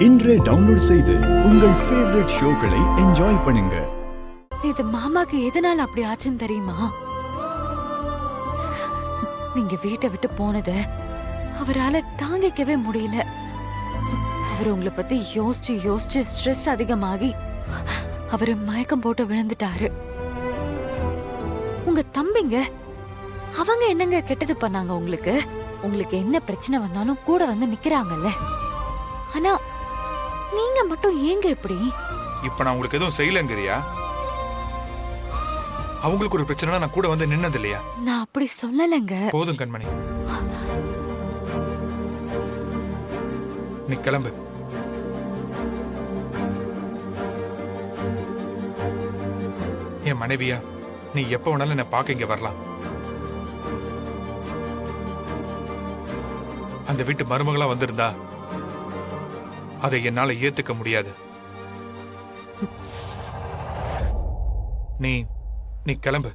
இன்றே டவுன்லோட் செய்து உங்கள் ஃபேவரட் ஷோக்களை என்ஜாய் பண்ணுங்க. இது மாமாக்கு எதனால அப்படி ஆச்சுன்னு தெரியுமா? நீங்க வீட்டை விட்டு போனத அவரால தாங்கிக்கவே முடியல. அவர் உங்களை பத்தி யோசிச்சு யோசிச்சு ஸ்ட்ரெஸ் அதிகமாகி அவரு மயக்கம் போட்டு விழுந்துட்டாரு. உங்க தம்பிங்க அவங்க என்னங்க கெட்டது பண்ணாங்க உங்களுக்கு? உங்களுக்கு என்ன பிரச்சனை வந்தாலும் கூட வந்து நிக்கிறாங்கல்ல. ஆனா நீங்க மட்டும் ஏங்க இப்படி? இப்ப நான் உங்களுக்கு எதுவும் செய்யலங்கறியா? அவங்களுக்கு ஒரு பிரச்சனைனா நான் கூட வந்து நின்னது இல்லையா? நான் அப்படி சொல்லலங்க. போதும் கண்மணி, நீ கிளம்பு. என் மனைவியா நீ எப்ப வேணாலும் என்ன பார்க்க இங்க வரலாம். அந்த வீட்டு மருமகளா வந்திருந்தா அதை என்னால ஏத்துக்க முடியாது. நீ கிளம்பு.